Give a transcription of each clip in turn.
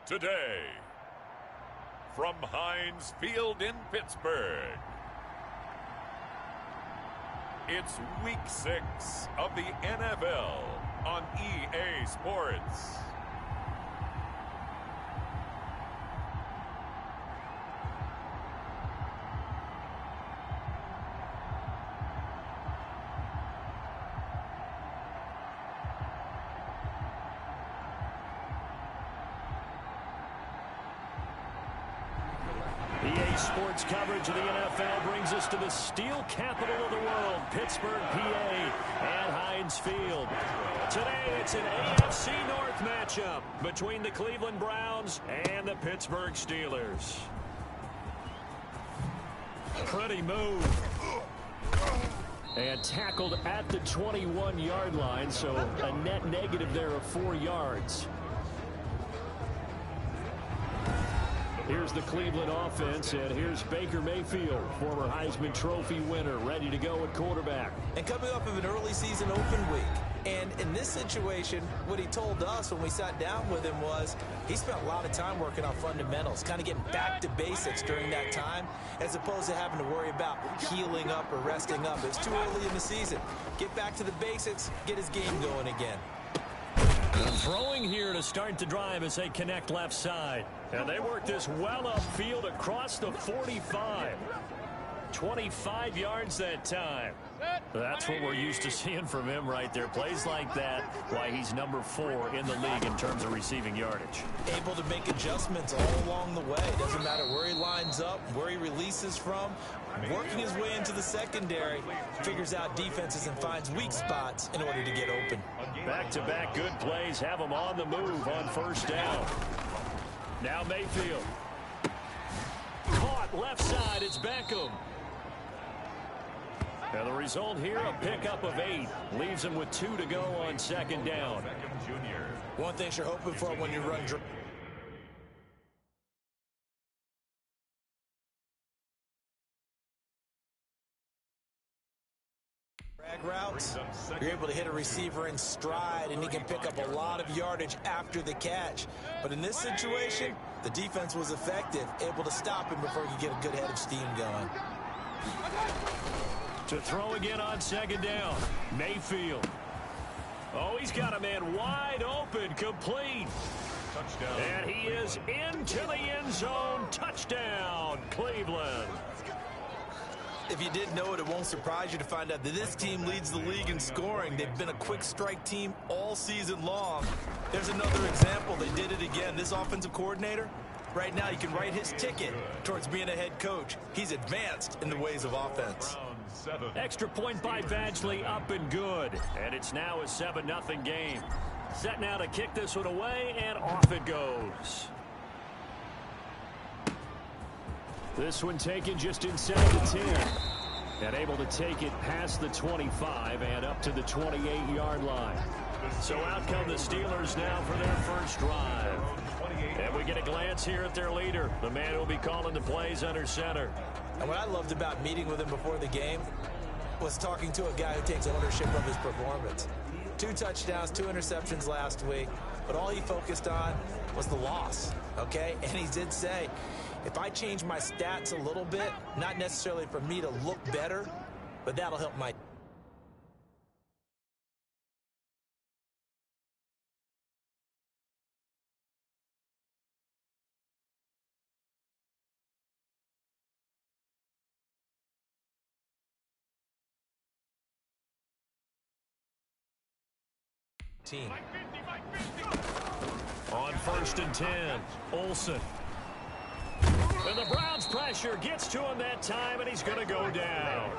today. From Heinz Field in Pittsburgh, it's Week 6 of the NFL on EA Sports. EA Sports coverage of the NFL brings us to the steel capital of the world, Pittsburgh, PA, and Heinz Field. Today, it's an AFC North matchup between the Cleveland Browns and the Pittsburgh Steelers. Pretty move. And tackled at the 21-yard line, so a net negative there of 4 yards. Here's the Cleveland offense, and here's Baker Mayfield, former Heisman Trophy winner, ready to go at quarterback. And coming off of an early season open week. And in this situation, what he told us when we sat down with him was he spent a lot of time working on fundamentals, kind of getting back to basics during that time, as opposed to having to worry about healing up or resting up. It's too early in the season. Get back to the basics, get his game going again. Throwing here to start the drive as they connect left side. And they work this well upfield across the 45. 25 yards that time. That's what we're used to seeing from him right there. Plays like that, why he's number 4 in the league in terms of receiving yardage. Able to make adjustments all along the way. Doesn't matter where he lines up, where he releases from. Working his way into the secondary, figures out defenses and finds weak spots in order to get open. Back-to-back good plays have him on the move on first down. Now Mayfield. Caught left side, it's Beckham. And the result here, a pickup of 8. Leaves him with 2 to go on second down. One thing you're hoping for when you run drag routes, you're able to hit a receiver in stride, and he can pick up a lot of yardage after the catch. But in this situation, the defense was effective, able to stop him before he could get a good head of steam going. To throw again on second down, Mayfield. Oh, he's got a man wide open, complete. Touchdown. And he is into the end zone. Touchdown, Cleveland. If you didn't know it, it won't surprise you to find out that this team leads the league in scoring. They've been a quick strike team all season long. There's another example. They did it again. This offensive coordinator, right now you can write his ticket towards being a head coach. He's advanced in the ways of offense. Extra point by Badgley, up and good. And it's now a 7-0 game. Set now to kick this one away, and off it goes. This one taken just inside the 10. And able to take it past the 25 and up to the 28-yard line. So out come the Steelers now for their first drive. And we get a glance here at their leader, the man who will be calling the plays under center. And what I loved about meeting with him before the game was talking to a guy who takes ownership of his performance. 2 touchdowns, 2 interceptions last week, but all he focused on was the loss, okay? And he did say, if I change my stats a little bit, not necessarily for me to look better, but that'll help my team. On 1st and 10, Olsen. And the Browns' pressure gets to him that time, and he's going to go down.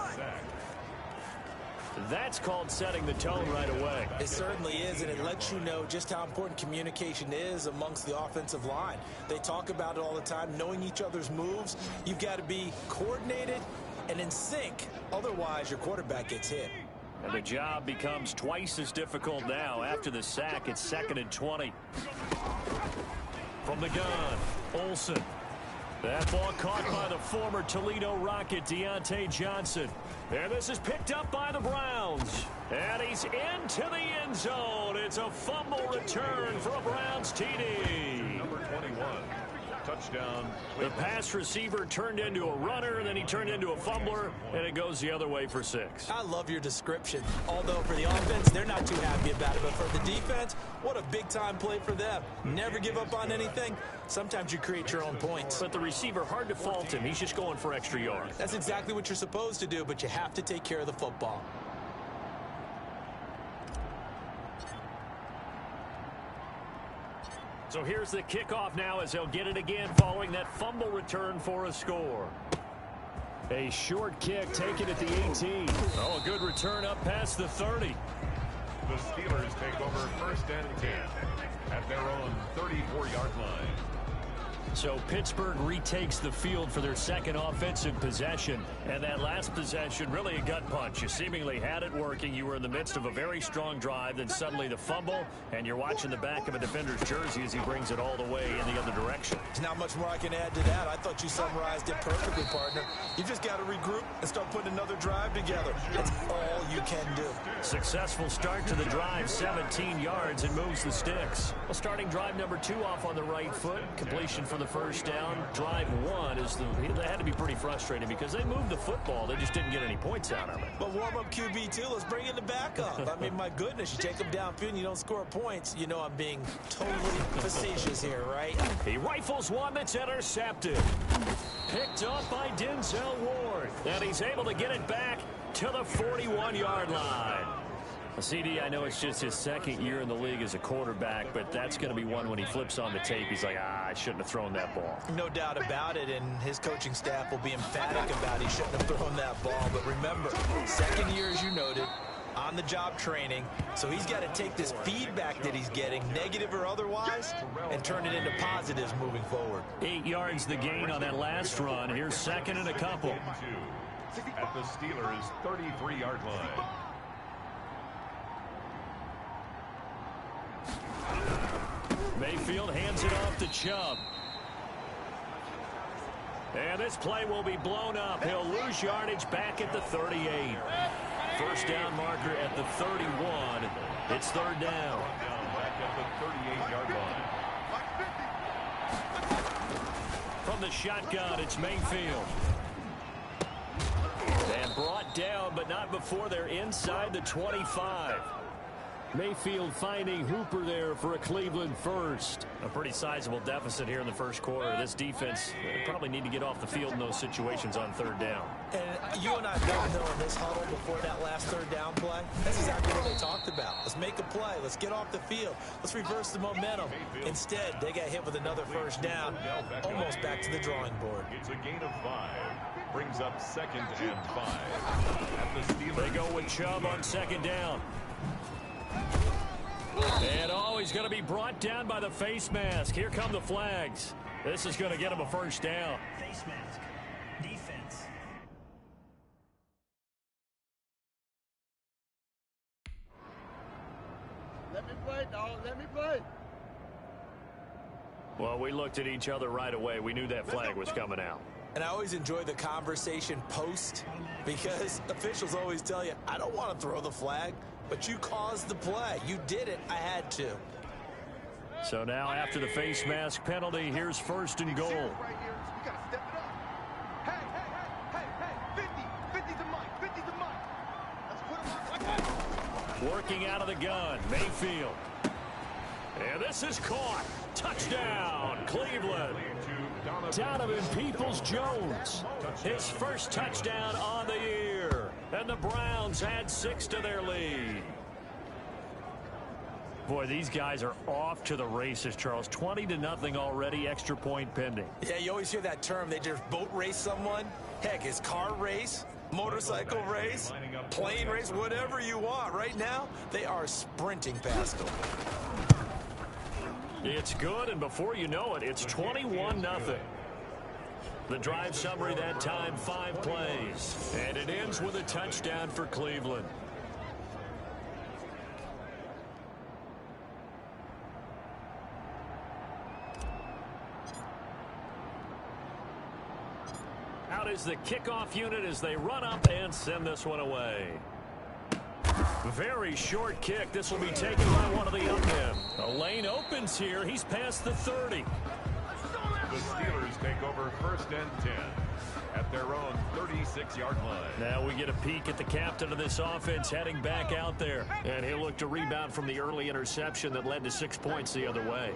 That's called setting the tone right away. It certainly is, and it lets you know just how important communication is amongst the offensive line. They talk about it all the time, knowing each other's moves. You've got to be coordinated and in sync. Otherwise, your quarterback gets hit. And the job becomes twice as difficult now. After the sack, it's 2nd and 20. From the gun, Olsen. That ball caught by the former Toledo Rocket, Deontay Johnson. And this is picked up by the Browns. And he's into the end zone. It's a fumble return for a Browns TD. Number 21. Touchdown. The pass receiver turned into a runner, then he turned into a fumbler, and it goes the other way for 6. I love your description. Although for the offense, they're not too happy about it. But for the defense, what a big-time play for them. Never give up on anything. Sometimes you create your own points. But the receiver, hard to fault him. He's just going for extra yards. That's exactly what you're supposed to do, but you have to take care of the football. So here's the kickoff now as they'll get it again following that fumble return for a score. A short kick taken at the 18. Oh, a good return up past the 30. The Steelers take over 1st and 10 at their own 34-yard line. So Pittsburgh retakes the field for their second offensive possession. And that last possession, really a gut punch. You seemingly had it working. You were in the midst of a very strong drive. Then suddenly the fumble. And you're watching the back of a defender's jersey as he brings it all the way in the other direction. There's not much more I can add to that. I thought you summarized it perfectly, partner. You just got to regroup and start putting another drive together. That's all you can do. Successful start to the drive, 17 yards, and moves the sticks. Well, starting drive number 2 off on the right foot. Completion for the first down. Drive 1 is they had to be pretty frustrating because they moved the football. They just didn't get any points out of it. But warm-up QB2, let's bring in the backup. I mean, my goodness, you take them downfield and you don't score points. You know I'm being totally facetious here, right? He rifles one that's intercepted. Picked up by Denzel Ward. And he's able to get it back to the 41-yard line. CD, I know it's just his second year in the league as a quarterback, but that's going to be one when he flips on the tape. He's like, I shouldn't have thrown that ball. No doubt about it, and his coaching staff will be emphatic about he shouldn't have thrown that ball. But remember, second year, as you noted, on-the-job training, so he's got to take this feedback that he's getting, negative or otherwise, and turn it into positives moving forward. 8 yards the gain on that last run. Here's second and a couple. At the Steelers' 33-yard line. Mayfield hands it off to Chubb. And this play will be blown up. He'll lose yardage back at the 38. First down marker at the 31. It's third down. Back at the 38-yard line. From the shotgun, it's Mayfield. And brought down, but not before they're inside the 25. Mayfield finding Hooper there for a Cleveland first. A pretty sizable deficit here in the first quarter. This defense probably need to get off the field in those situations on third down. And you and I both know in this huddle before that last third down play, that's exactly what they talked about. Let's make a play. Let's get off the field. Let's reverse the momentum. Instead, they got hit with another first down, almost back to the drawing board. It's a gain of 5. Brings up 2nd and 5. They go with Chubb on second down. And he's going to be brought down by the face mask. Here come the flags. This is going to get him a first down. Face mask. Defense. Let me play, dog. Let me play. Well, we looked at each other right away. We knew that flag was coming out. And I always enjoy the conversation post because officials always tell you, I don't want to throw the flag, but you caused the play. You did it. I had to. So now after the face mask penalty, here's first and goal. Working out of the gun, Mayfield. And this is caught. Touchdown, Cleveland. Donovan Peoples-Jones. His first touchdown on the year. And the Browns add 6 to their lead. Boy, these guys are off to the races, Charles. 20-0 already, extra point pending. Yeah, you always hear that term. They just boat race someone. Heck, it's car race, motorcycle race, plane race, whatever you want. Right now, they are sprinting past them. It's good, and before you know it, it's 21-0. The drive summary that time, 5 plays. And it ends with a touchdown for Cleveland. out is the kickoff unit as they run up and send this one away. Very short kick. This will be taken by one of the young men. A lane opens here. He's past the 30. The Steelers take over 1st and 10 at their own 36-yard line. Now we get a peek at the captain of this offense heading back out there. And he'll look to rebound from the early interception that led to 6 points the other way.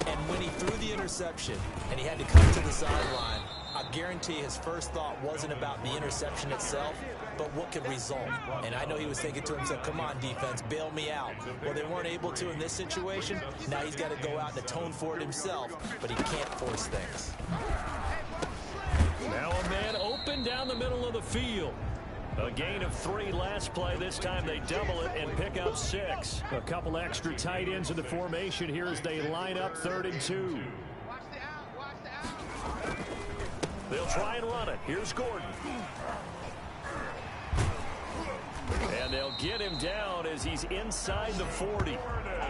And when he threw the interception and he had to come to the sideline, I guarantee his first thought wasn't about the interception itself, but what could result. And I know he was thinking to himself, come on, defense, bail me out. Well, they weren't able to in this situation. Now he's got to go out and atone for it himself, but he can't force things. Now a man open down the middle of the field. A gain of 3 last play. This time they double it and pick up 6. A couple extra tight ends in the formation here as they line up 3rd and 2. They'll try and run it. Here's Gordon. And they'll get him down as he's inside the 40.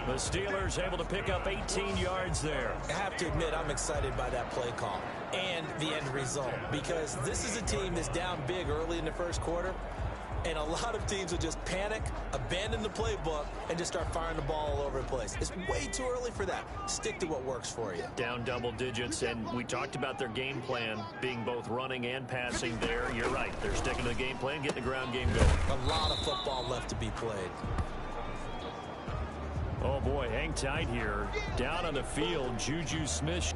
The Steelers able to pick up 18 yards there. I have to admit, I'm excited by that play call and the end result, because this is a team that's down big early in the first quarter, and a lot of teams will just panic, abandon the playbook, and just start firing the ball all over the place. It's way too early for that. Stick to what works for you. Down double digits, and we talked about their game plan being both running and passing there. You're right. They're sticking to the game plan, getting the ground game going. A lot of football left to be played. Oh, boy, hang tight here. Down on the field, Juju Smith.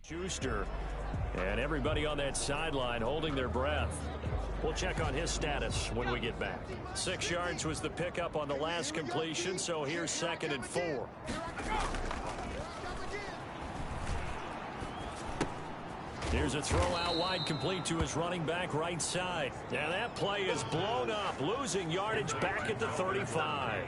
Schuster and everybody on that sideline holding their breath. We'll check on his status when we get back. 6 yards was the pickup on the last completion, so here's 2nd and 4. Here's a throw out wide, complete to his running back right side. And that play is blown up, losing yardage back at the 35.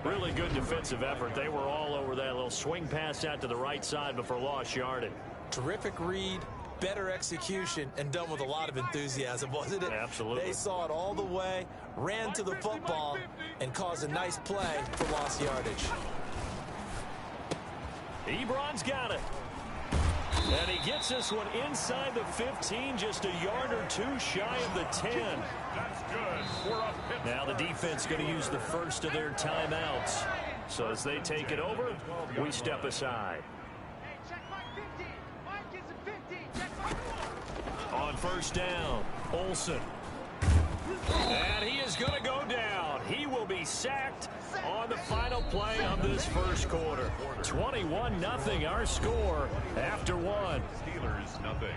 Really good defensive effort. They were all over that little swing pass out to the right side before lost yardage. Terrific read, better execution, and done with a lot of enthusiasm, wasn't it? Absolutely. They saw it all the way, ran to the football, and caused a nice play for lost yardage. Ebron's got it. And he gets this one inside the 15, just a yard or 2 shy of the 10. That's good. Now the defense going to use the first of their timeouts. So as they take it over, we step aside. On 1st down, Olsen. And he is going to go down. He will be sacked on the final play of this first quarter. 21-0 our score after 1. Steelers nothing.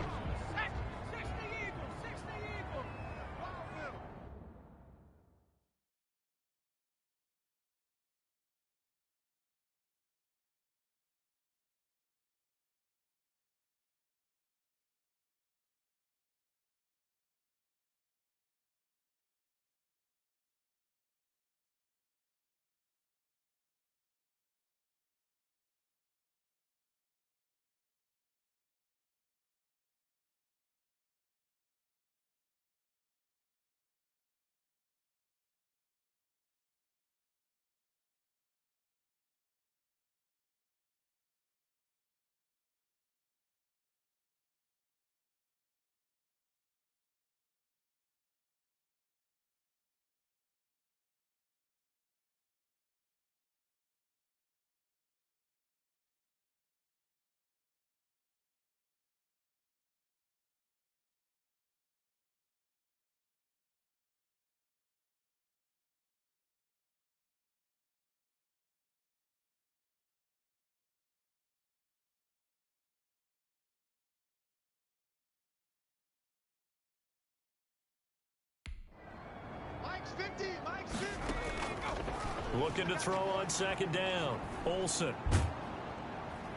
Looking to throw on 2nd down. Olsen.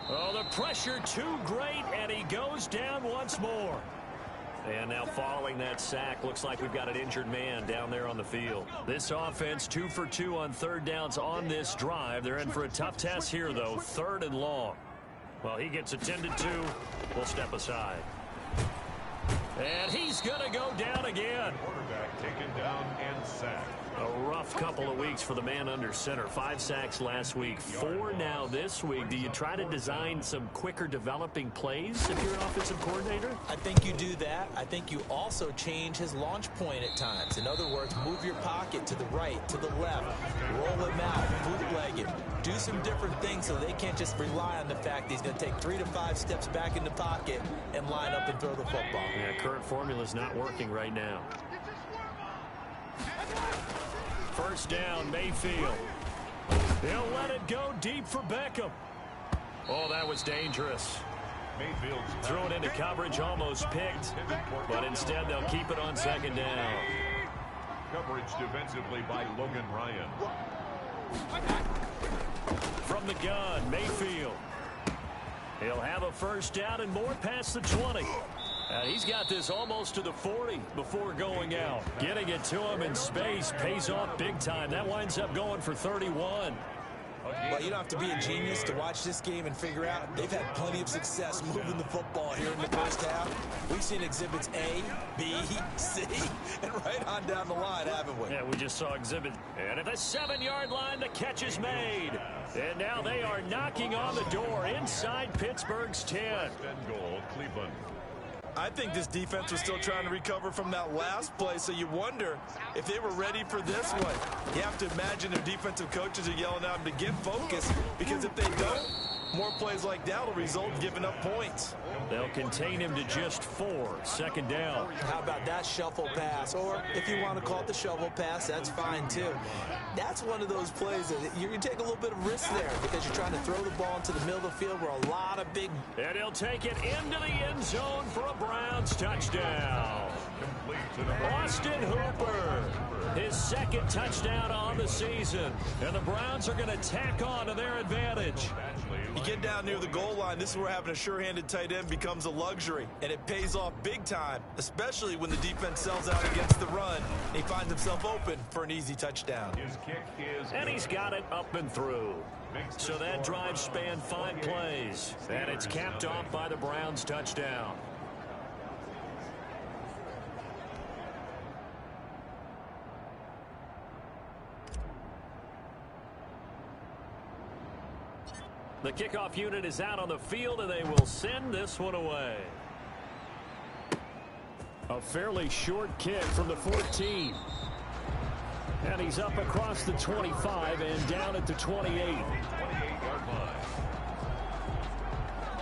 Oh, the pressure too great, and he goes down once more. And now following that sack, looks like we've got an injured man down there on the field. This offense 2 for 2 on third downs on this drive. They're in for a tough task here, though, 3rd and long. Well, he gets attended to. We'll step aside. And he's going to go down again. Quarterback taken down and sacked. A rough couple of weeks for the man under center. 5 sacks last week, 4 now this week. Do you try to design some quicker developing plays if you're an offensive coordinator? I think you do that. I think you also change his launch point at times. In other words, move your pocket to the right, to the left, roll him out, bootleg him. Do some different things so they can't just rely on the fact that he's going to take 3 to 5 steps back in the pocket and line up and throw the football. Yeah, current formula is not working right now. First down, Mayfield. He'll let it go deep for Beckham. Oh, that was dangerous. Mayfield's Threw it into coverage, almost picked, but instead they'll keep it on 2nd down. coverage defensively by Logan Ryan. From the gun, Mayfield. He'll have a first down and more past the 20. He's got this almost to the 40 before going out. Getting it to him in space pays off big time. That winds up going for 31. Well, you don't have to be a genius to watch this game and figure out they've had plenty of success moving the football here in the first half. We've seen exhibits A, B, C, and right on down the line, haven't we? Yeah, we just saw exhibit. And at the 7-yard line, the catch is made. And now they are knocking on the door inside Pittsburgh's 10. And goal, Cleveland. I think this defense was still trying to recover from that last play, so you wonder if they were ready for this one. You have to imagine their defensive coaches are yelling at them to get focused, because if they don't, more plays like that will result in giving up points. They'll contain him to just 4. Second down. How about that shuffle pass? Or if you want to call it the shovel pass, that's fine too. That's one of those plays that you take a little bit of risk there because you're trying to throw the ball into the middle of the field where a lot of big... And he'll take it into the end zone for a Browns touchdown. Austin Hooper, his 2nd touchdown on the season. And the Browns are going to tack on to their advantage. You get down near the goal line, this is where having a sure-handed tight end becomes a luxury, and it pays off big time, especially when the defense sells out against the run, and he finds himself open for an easy touchdown. His kick is And he's got it up and through. So that drive spanned 5 plays, and it's capped off by the Browns touchdown. The kickoff unit is out on the field, and they will send this one away. A fairly short kick from the 14. And he's up across the 25 and down at the 28. 28-yard line.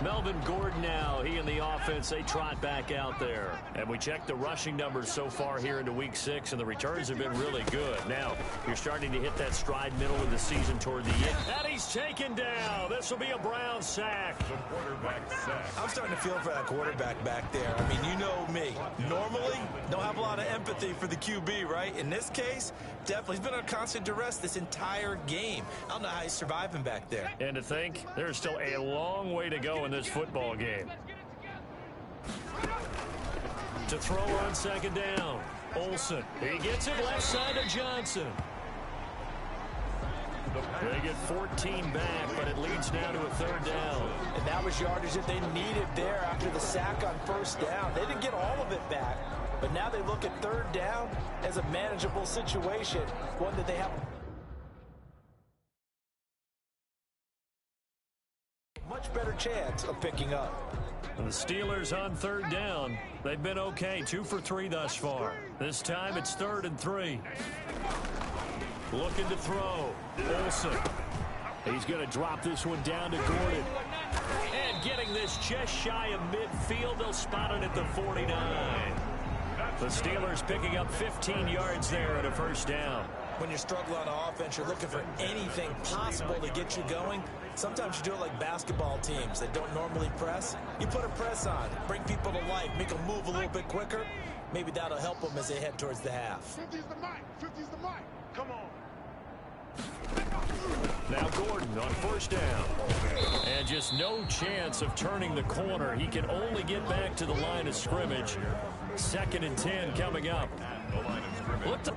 Melvin Gordon now, he and the offense, they trot back out there. And we check the rushing numbers so far here into week 6, and the returns have been really good. Now, you're starting to hit that stride middle of the season toward the end. And he's taken down. This will be a Brown sack. The quarterback sack. I'm starting to feel for that quarterback back there. I mean, you know me. Normally, don't have a lot of empathy for the QB, right? In this case, definitely. He's been under constant duress this entire game. I don't know how he's surviving back there. And to think, there's still a long way to go in this football game. To throw on 2nd down, Olsen. He gets it left side to Johnson. They get 14 back, but it leads now to a 3rd down. And that was yardage that they needed there after the sack on 1st down. They didn't get all of it back, but now they look at 3rd down as a manageable situation, one that they have a much better chance of picking up. The Steelers on 3rd down. They've been okay, 2 for 3 thus far. This time it's 3rd and 3. Looking to throw. Olsen. He's going to drop this one down to Gordon. And getting this just shy of midfield. They'll spot it at the 49. The Steelers picking up 15 yards there at a 1st down. When you're struggling on offense, you're looking for anything possible to get you going. Sometimes you do it like basketball teams that don't normally press. You put a press on, bring people to life, make them move a little bit quicker. Maybe that'll help them as they head towards the half. 50's the mic. 50's the mic. Come on. Now Gordon on 1st down. And just no chance of turning the corner. He can only get back to the line of scrimmage. 2nd and 10 coming up. The line of scrimmage. Look to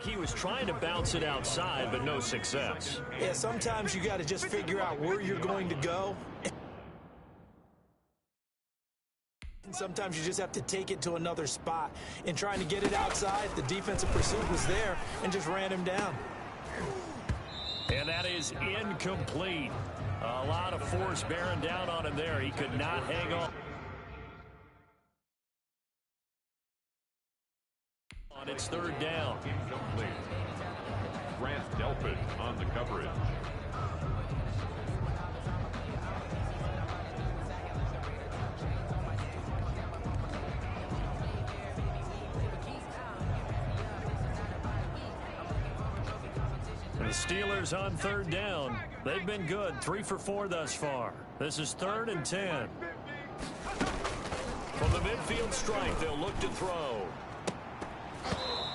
he was trying to bounce it outside, but no success. Yeah, sometimes you got to just figure out where you're going to go. And sometimes you just have to take it to another spot. In trying to get it outside, the defensive pursuit was there and just ran him down. And that is incomplete. A lot of force bearing down on him there. He could not hang on. It's 3rd down. Incomplete. Grant Delpit on the coverage. The Steelers on 3rd down. They've been good. 3 for 4 thus far. This is 3rd and 10. From the midfield strike, they'll look to throw.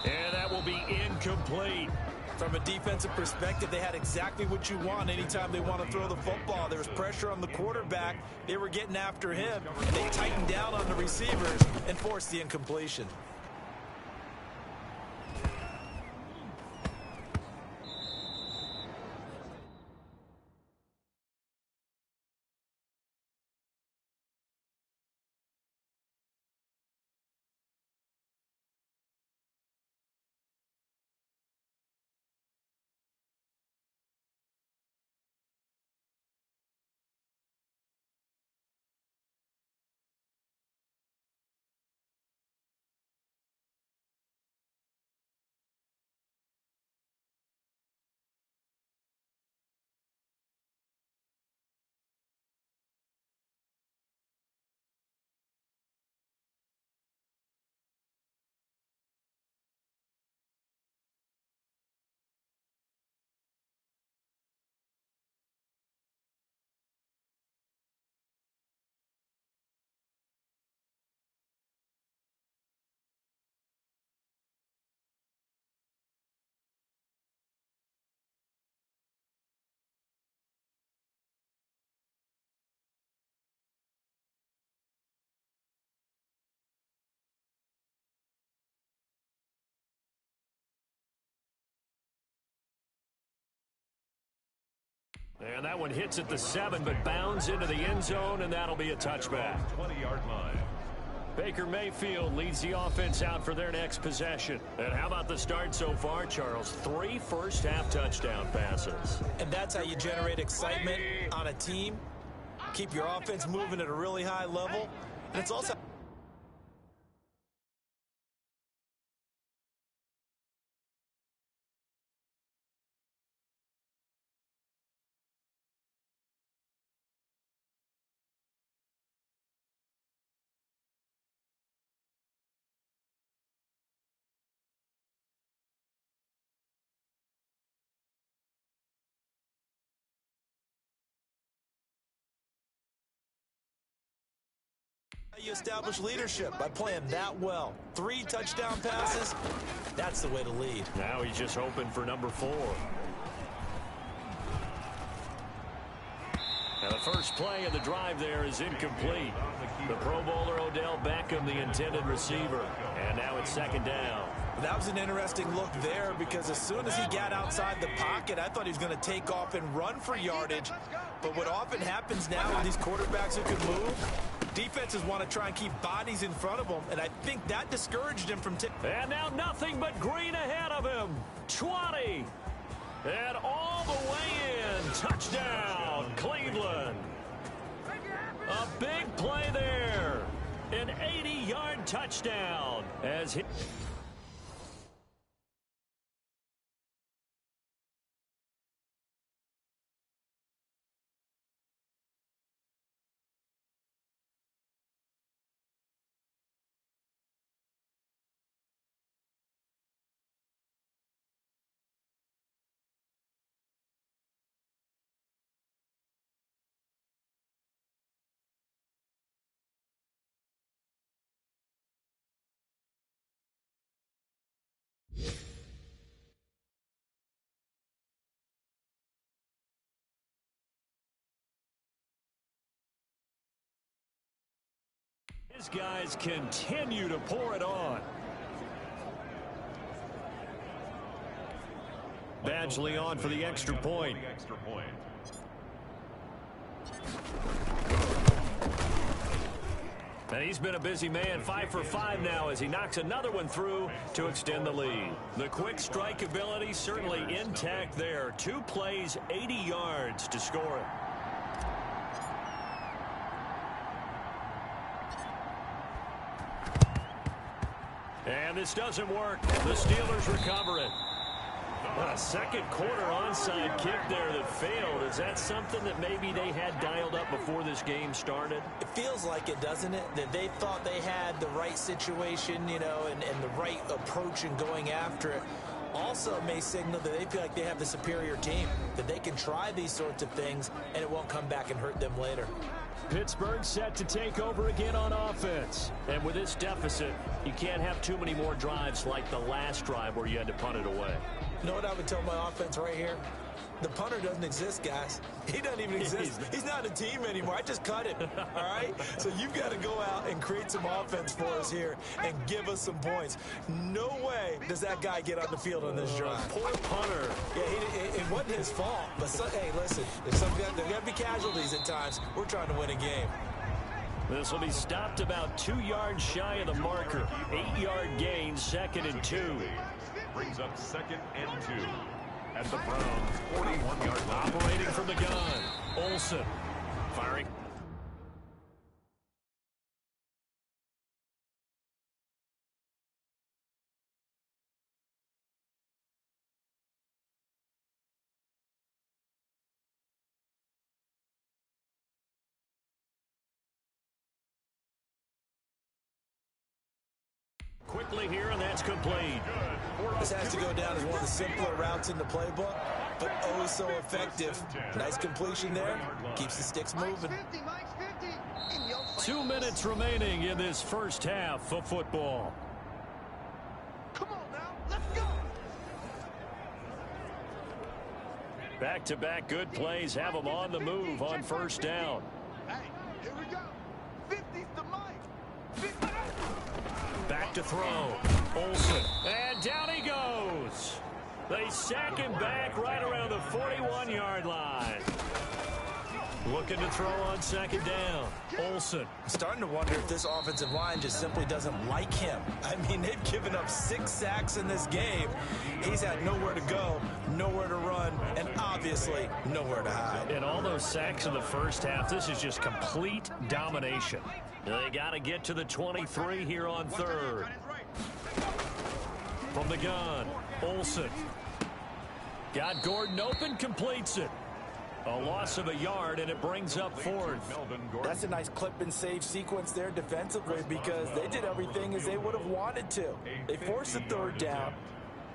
And that will be incomplete. From a defensive perspective, they had exactly what you want anytime they want to throw the football. There was pressure on the quarterback. They were getting after him, and they tightened down on the receivers and forced the incompletion. And that one hits at the 7, but bounds into the end zone, and that'll be a touchback. 20-yard line. Baker Mayfield leads the offense out for their next possession. And how about the start so far, Charles? 3 first-half touchdown passes. And that's how you generate excitement on a team keep your offense moving at a really high level. And it's also... You establish leadership by playing that well. 3 touchdown passes, that's the way to lead. Now he's just hoping for number 4. Now the first play of the drive there is incomplete. The Pro Bowler Odell Beckham, the intended receiver. And now it's 2nd down. That was an interesting look there because as soon as he got outside the pocket, I thought he was going to take off and run for yardage. But what often happens now with these quarterbacks who can move, defenses want to try and keep bodies in front of them, and I think that discouraged him from And now nothing but green ahead of him. 20. And all the way in. Touchdown, Cleveland. A big play there. An 80-yard touchdown. As he... His guys continue to pour it on. Badgley on for the extra point. And he's been a busy man, 5 for 5 now as he knocks another one through to extend the lead. The quick strike ability certainly intact there. 2 plays, 80 yards to score it. And this doesn't work. The Steelers recover it. A second quarter onside kick there that failed. Is that something that maybe they had dialed up before this game started? It feels like it, doesn't it? That they thought they had the right situation, you know, and the right approach in going after it. Also may signal that they feel like they have the superior team, that they can try these sorts of things and it won't come back and hurt them later. Pittsburgh set to take over again on offense. And with this deficit, you can't have too many more drives like the last drive where you had to punt it away. You know what I would tell my offense right here? The punter doesn't exist, guys. He doesn't even exist. He's not a team anymore. I just cut him, all right? So you've got to go out and create some offense for us here and give us some points. No way does that guy get on the field on this drive. Poor punter. Yeah, it wasn't his fault. But, hey, listen, there's got to be casualties at times. We're trying to win a game. This will be stopped about 2 yards shy of the marker. 8-yard gain, 2nd and 2. Brings up 2nd and 2. At the Browns' 41-yard line. Operating from the gun. Olsen firing. Quickly here, and that's complete. This has to go down as one of the simpler routes in the playbook, but oh so effective. Nice completion there. Keeps the sticks moving. 2 minutes remaining in this first half of football. Come on now, let's go. Back-to-back good plays have them on the move on first down. Hey, here we go. 50's the mic. Back to throw. Olsen. And down he goes. They sack him back right around the 41-yard line. Looking to throw on 2nd down. Olsen. I'm starting to wonder if this offensive line just simply doesn't like him. I mean, they've given up 6 sacks in this game. He's had nowhere to go, nowhere to run, and obviously nowhere to hide. And all those sacks in the first half, this is just complete domination. They got to get to the 23 here on third. From the gun, Olsen. Got Gordon open, completes it. A loss of a yard, and it brings up fourth. That's a nice clip and save sequence there defensively because they did everything as they would have wanted to. They forced the third down,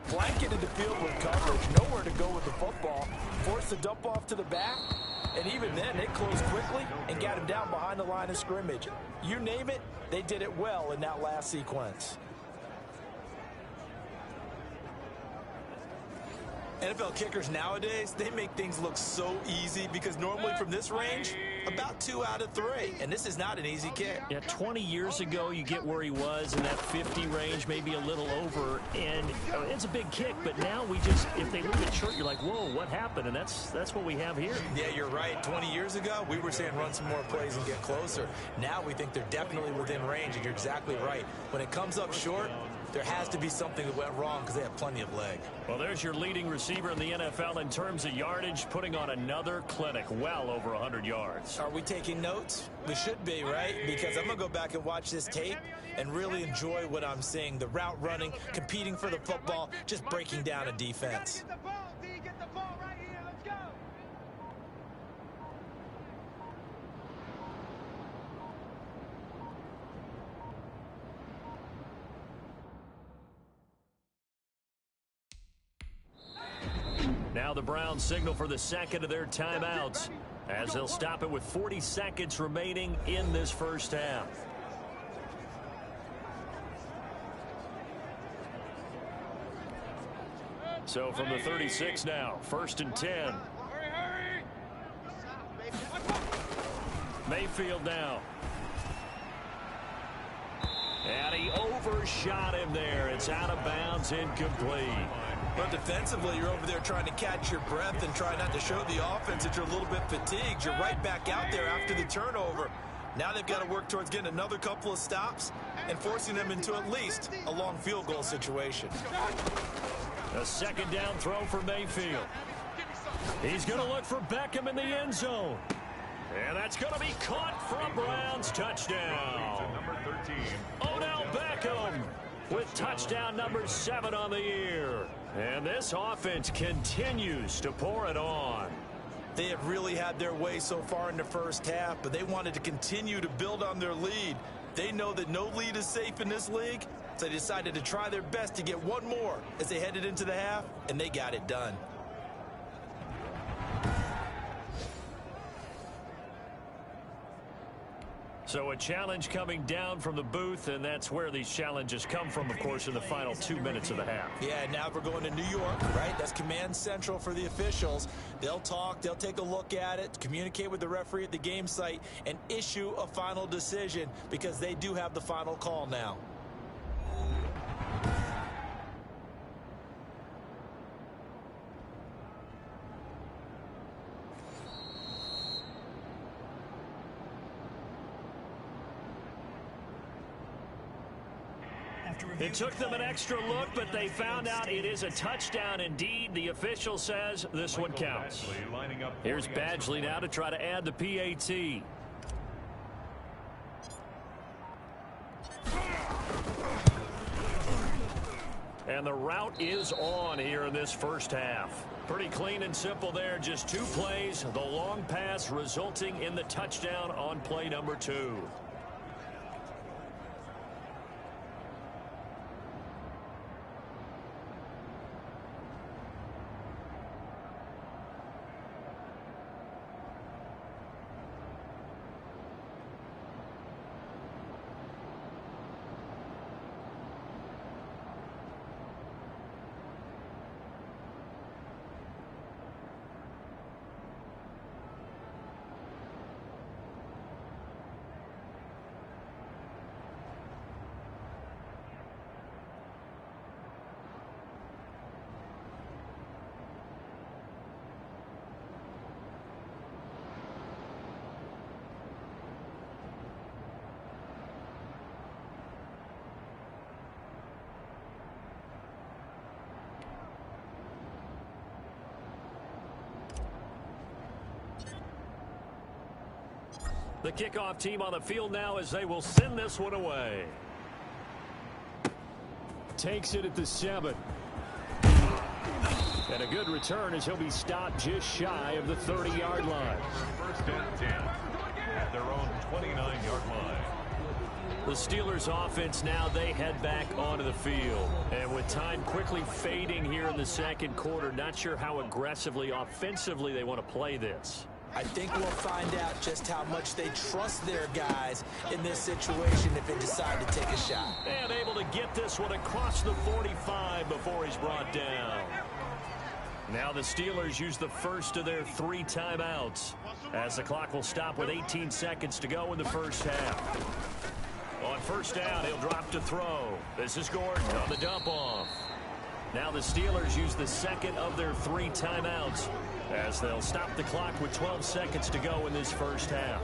blanketed the field with coverage, nowhere to go with the football, forced the dump off to the back, and even then they closed quickly and got him down behind the line of scrimmage. You name it, they did it well in that last sequence. NFL kickers nowadays, they make things look so easy because normally from this range, about 2 out of 3. And this is not an easy kick. Yeah, 20 years ago, you get where he was in that 50 range, maybe a little over, and it's a big kick. But now we just, if they leave it short, you're like, whoa, what happened? And that's what we have here. Yeah, you're right. 20 years ago, we were saying run some more plays and get closer. Now we think they're definitely within range, and you're exactly right. When it comes up short, there has to be something that went wrong because they have plenty of leg. Well, there's your leading receiver in the NFL in terms of yardage, putting on another clinic, well over 100 yards. Are we taking notes? We should be, right? Because I'm going to go back and watch this tape and really enjoy what I'm seeing. The route running, competing for the football, just breaking down a defense. Get the ball, D. Get the ball right here. Let's go. Now the Browns signal for the second of their timeouts as they'll stop it with 40 seconds remaining in this first half. So from the 36 now, 1st and 10. Mayfield now. And he overshot him there. It's out of bounds, incomplete. But defensively, you're over there trying to catch your breath and try not to show the offense that you're a little bit fatigued. You're right back out there after the turnover. Now they've got to work towards getting another couple of stops and forcing them into at least a long field goal situation. A second down throw for Mayfield. He's going to look for Beckham in the end zone. And that's going to be caught for a Browns touchdown. Number 13. Odell Beckham with touchdown number 7 on the year. And this offense continues to pour it on. They have really had their way so far in the first half, but they wanted to continue to build on their lead. They know that no lead is safe in this league, so they decided to try their best to get one more as they headed into the half, and they got it done. So a challenge coming down from the booth, and that's where these challenges come from, of course, in the final 2 minutes of the half. Yeah, now we're going to New York, right? That's command central for the officials. They'll talk, they'll take a look at it, communicate with the referee at the game site, and issue a final decision because they do have the final call now. It took them an extra look, but they found out it is a touchdown indeed. The official says this one counts. Here's Badgley now to try to add the PAT. And the route is on here in this first half. Pretty clean and simple there. Just 2 plays. The long pass resulting in the touchdown on play number 2. The kickoff team on the field now as they will send this one away. Takes it at the 7. And a good return as he'll be stopped just shy of the 30-yard line. First and 10 at their own 29-yard line. The Steelers offense now, they head back onto the field. And with time quickly fading here in the second quarter, not sure how aggressively, offensively they want to play this. I think we'll find out just how much they trust their guys in this situation if they decide to take a shot. And able to get this one across the 45 before he's brought down. Now the Steelers use the first of their 3 timeouts as the clock will stop with 18 seconds to go in the first half. On first down, he'll drop to throw. This is Gordon on the dump off. Now the Steelers use the second of their 3 timeouts as they'll stop the clock with 12 seconds to go in this first half.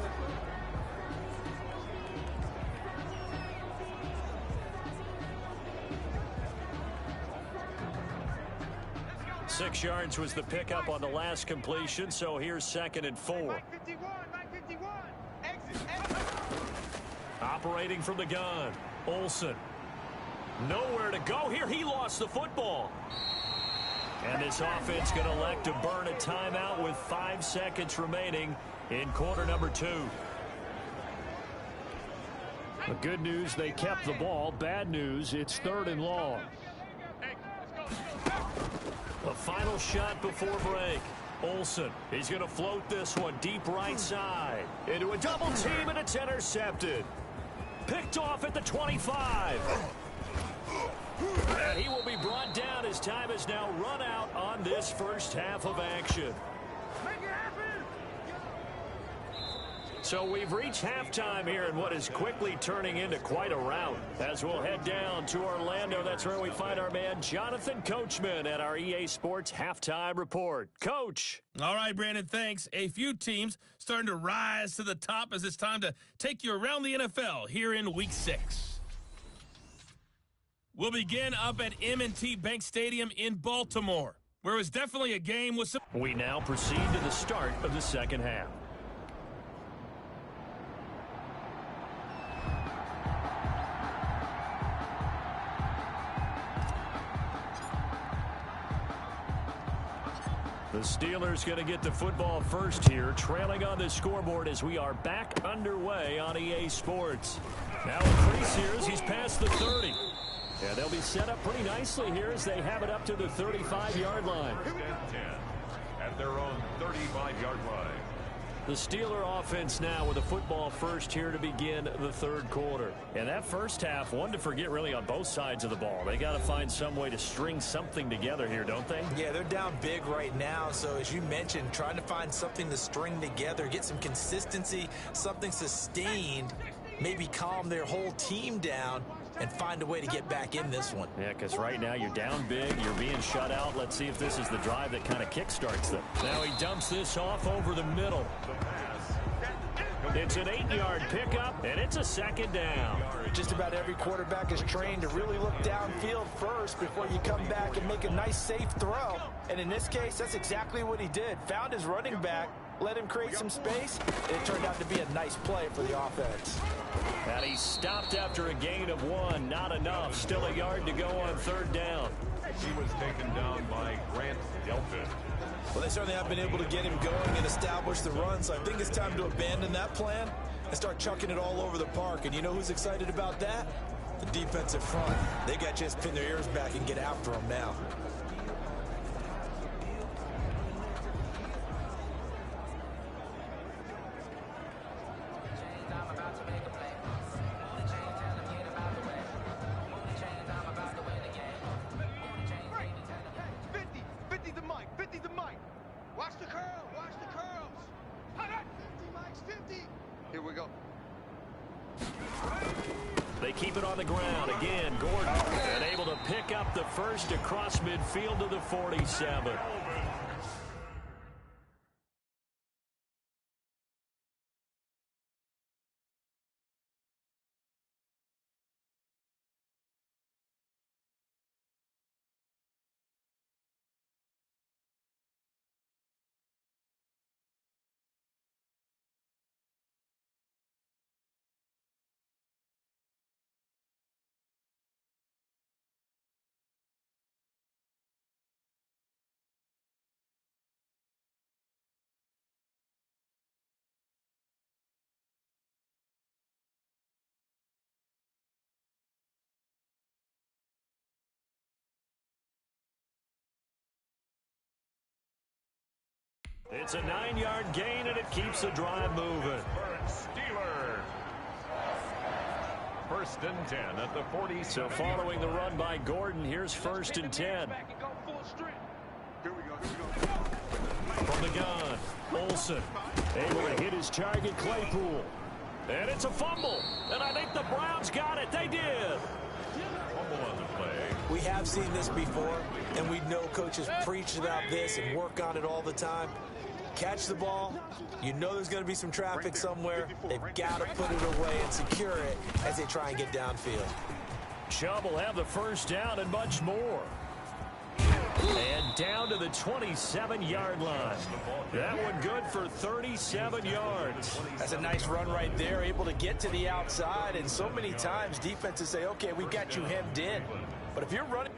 Six yards was the pickup on the last completion, so here's 2nd and 4. Operating from the gun, Olsen. Nowhere to go here. He lost the football. And this offense going to elect to burn a timeout with 5 seconds remaining in quarter number 2. The good news, they kept the ball. Bad news, it's 3rd and long. The final shot before break. Olsen, he's going to float this one deep right side. Into a double team, and it's intercepted. Picked off at the 25. And he will be brought down as time has now run out on this first half of action. So we've reached halftime here in what is quickly turning into quite a rout. As we'll head down to Orlando, that's where we find our man Jonathan Coachman at our EA Sports Halftime Report. Coach. All right, Brandon, thanks. A few teams starting to rise to the top as it's time to take you around the NFL here in Week 6. We'll begin up at M&T Bank Stadium in Baltimore, where it was definitely a game with some... We now proceed to the start of the second half. The Steelers going to get the football first here, trailing on the scoreboard as we are back underway on EA Sports. Now increase here as he's past the 30. Yeah, they'll be set up pretty nicely here as they have it up to the 35-yard line. First and 10 at their own 35-yard line. The Steeler offense now with the football first here to begin the third quarter. And that first half, one to forget really on both sides of the ball. They got to find some way to string something together here, don't they? Yeah, they're down big right now. So as you mentioned, trying to find something to string together, get some consistency, something sustained, maybe calm their whole team down and find a way to get back in this one. Yeah, because right now you're down big, you're being shut out. Let's see if this is the drive that kind of kickstarts them. Now he dumps this off over the middle. It's an 8-yard pickup, and it's a second down. Just about every quarterback is trained to really look downfield first before you come back and make a nice, safe throw. And in this case, that's exactly what he did. Found his running back, let him create some space, and it turned out to be a nice play for the offense. And he stopped after a gain of 1. Not enough. Still a yard to go on third down. He was taken down by Grant Delphin. Well, they certainly have been able to get him going and establish the run, so I think it's time to abandon that plan and start chucking it all over the park. And you know who's excited about that? The defensive front. They got a chance to pin their ears back and get after him now. Here we go. They keep it on the ground. Again, Gordon, and able to pick up the first across midfield to the 47. It's a 9-yard gain, and it keeps the drive moving. Steelers. First and 10 at the 40. So following the run by Gordon, here's first and 10. From the gun, Olsen able to hit his target, Claypool. And it's a fumble. And I think the Browns got it. They did. Fumble on the play. We have seen this before, and we know coaches preach about this and work on it all the time. Catch the ball. You know there's going to be some traffic somewhere. They've got to put it away and secure it as they try and get downfield. Chubb will have the first down and much more. And down to the 27-yard line. That one good for 37 yards. That's a nice run right there, able to get to the outside. And so many times defenses say, okay, we've got you hemmed in. But if you're running...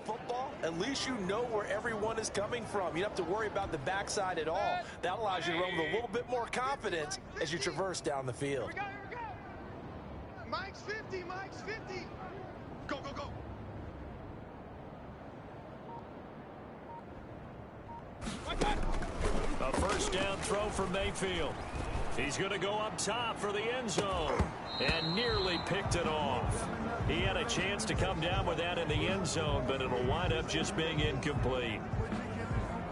football, at least you know where everyone is coming from. You don't have to worry about the backside at all. That allows you to run with a little bit more confidence as you traverse down the field. Here we go. Mike's 50, Mike's 50. Go, go, go. A first down throw for Mayfield. He's going to go up top for the end zone and nearly picked it off. He had a chance to come down with that in the end zone, but it'll wind up just being incomplete.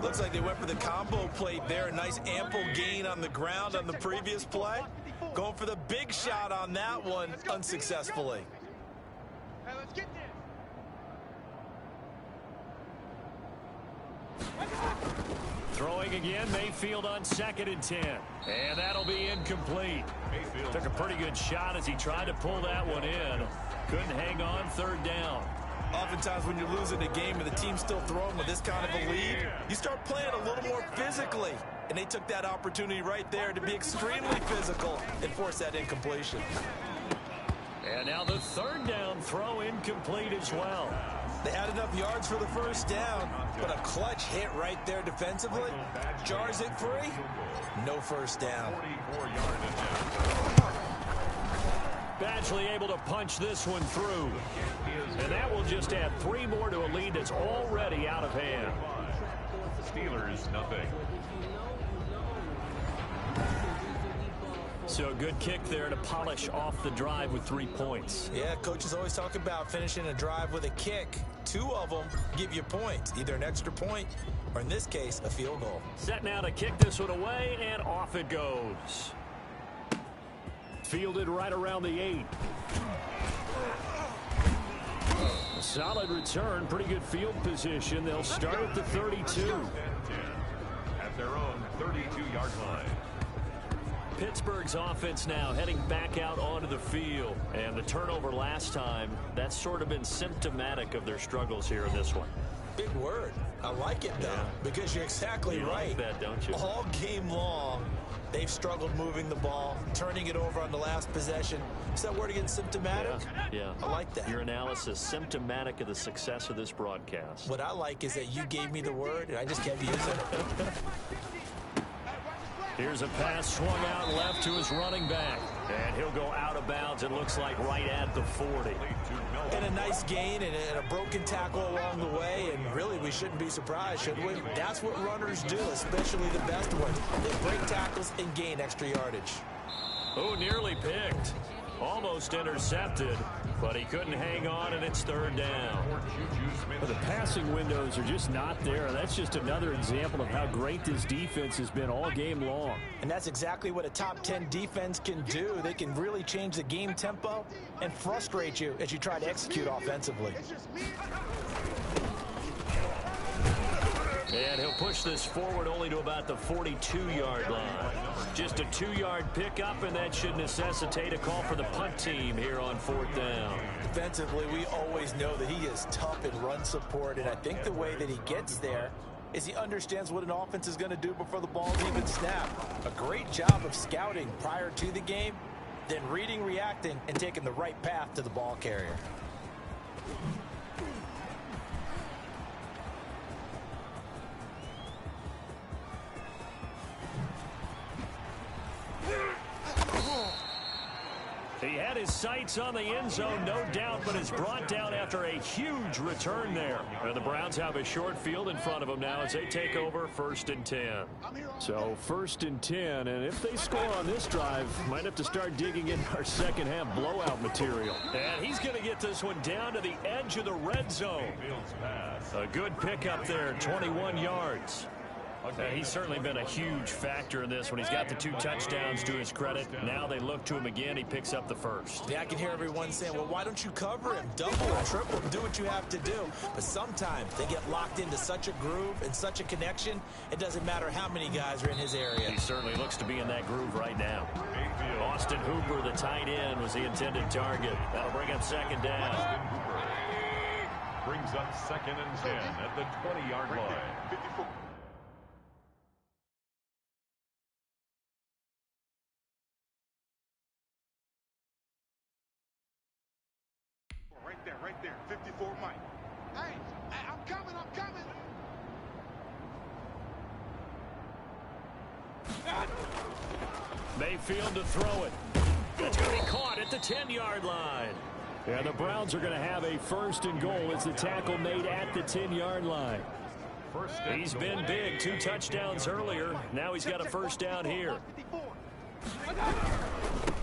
Looks like they went for the combo plate there. A nice ample gain on the ground on the previous play. Going for the big shot on that one unsuccessfully. Hey, let's get this. Throwing again, Mayfield on 2nd and 10. And that'll be incomplete. Mayfield took a pretty good shot as he tried to pull that one in. Couldn't hang on 3rd down. Oftentimes when you're losing a game and the team's still throwing with this kind of a lead, you start playing a little more physically. And they took that opportunity right there to be extremely physical and force that incompletion. And now the 3rd down throw incomplete as well. They had enough yards for the first down, but a clutch hit right there defensively. Jars it free. No first down. Badgley able to punch this one through. And that will just add 3 more to a lead that's already out of hand. Steelers, nothing. So a good kick there to polish off the drive with 3 points. Yeah, coaches always talk about finishing a drive with a kick. 2 of them give you points, either an extra point or, in this case, a field goal. Set now to kick this one away, and off it goes. Fielded right around the 8. A solid return, pretty good field position. They'll start at the 32. At their own 32-yard line. Pittsburgh's offense now heading back out onto the field. And the turnover last time, that's sort of been symptomatic of their struggles here in this one. Big word. I like it, though, because you're exactly right. You like that, don't you? All game long, they've struggled moving the ball, turning it over on the last possession. Is that word again, symptomatic? Yeah. I like that. Your analysis, symptomatic of the success of this broadcast. What I like is that you gave me the word, and I just kept using it. Here's a pass swung out left to his running back. And he'll go out of bounds, it looks like, right at the 40. And a nice gain and a broken tackle along the way, and really we shouldn't be surprised, should we? That's what runners do, especially the best ones. They break tackles and gain extra yardage. Oh, nearly picked. Almost intercepted, but he couldn't hang on, and it's 3rd down. Well, the passing windows are just not there. That's just another example of how great this defense has been all game long. And that's exactly what a top 10 defense can do. They can really change the game tempo and frustrate you as you try to execute offensively. And he'll push this forward only to about the 42-yard line. Just a 2-yard pickup, and that should necessitate a call for the punt team here on 4th down. Defensively, we always know that he is tough in run support, and I think the way that he gets there is he understands what an offense is going to do before the ball's even snapped. A great job of scouting prior to the game, then reading, reacting, and taking the right path to the ball carrier. He had his sights on the end zone, no doubt, but is brought down after a huge return there. And the Browns have a short field in front of them now as they take over 1st and 10. So 1st and 10, and if they score on this drive, might have to start digging in our second half blowout material. And he's going to get this one down to the edge of the red zone. A good pickup there, 21 yards. He's certainly been a huge factor in this when he's got the 2 touchdowns to his credit. Now they look to him again. He picks up the first. Yeah, I can hear everyone saying, well, why don't you cover him? Double him, triple him, do what you have to do. But sometimes they get locked into such a groove and such a connection, it doesn't matter how many guys are in his area. He certainly looks to be in that groove right now. Austin Hooper, the tight end, was the intended target. That'll bring up 2nd down. Brings up 2nd and 10 at the 20-yard line. Right there, 54 Mike. Hey, I'm coming, I'm coming. Mayfield to throw it. It's going to be caught at the 10-yard line. Yeah, the Browns are going to have a first and goal as the tackle made at the 10-yard line. He's been big. 2 touchdowns earlier. Now he's got a first down here.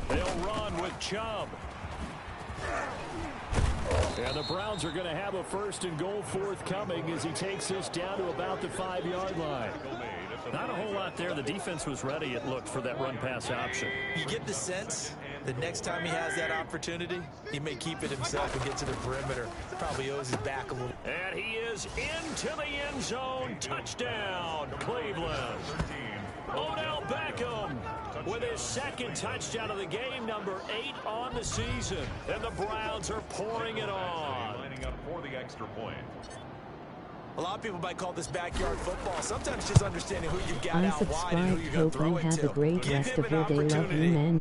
They'll run with Chubb. And the Browns are going to have a first and goal forthcoming as he takes this down to about the 5-yard line. Not a whole lot there. The defense was ready, it looked, for that run-pass option. You get the sense that next time he has that opportunity, he may keep it himself and get to the perimeter. Probably owes his back a little. And he is into the end zone. Touchdown, Cleveland. Odell Beckham with his second touchdown of the game, number 8 on the season. And the Browns are pouring it on. Lining up for the extra point. A lot of people might call this backyard football. Sometimes just understanding who you've got out wide and who you're going to throw it to. Have a great rest of your day. Love you, man.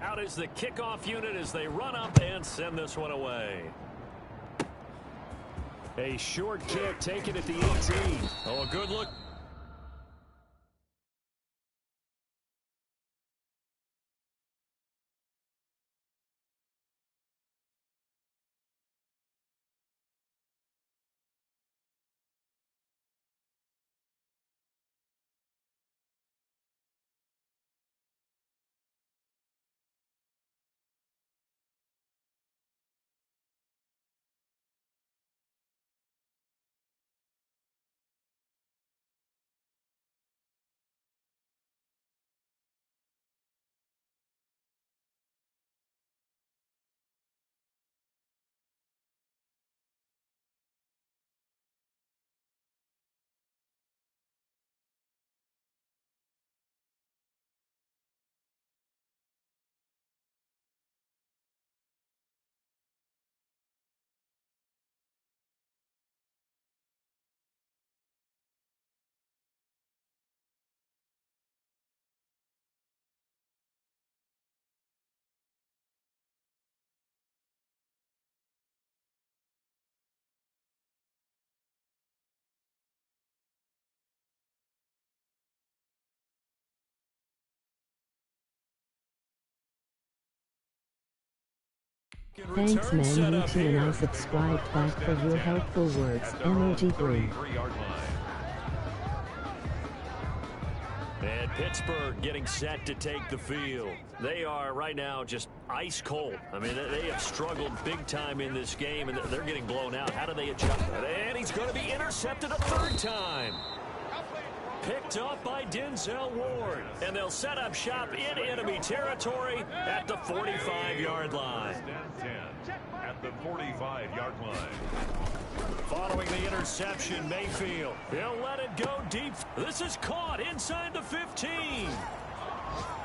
Out is the kickoff unit as they run up and send this one away. A short kick taken at the 18. Oh, a good look. Thanks, man. You too, and I subscribed back for your helpful words. Emoji green. And Pittsburgh getting set to take the field. They are right now just ice cold. I mean, they have struggled big time in this game, and they're getting blown out. How do they adjust? And he's going to be intercepted a third time. Picked up by Denzel Ward. And they'll set up shop in enemy territory at the 45-yard line. At the 45-yard line. Following the interception, Mayfield. He'll let it go deep. This is caught inside the 15.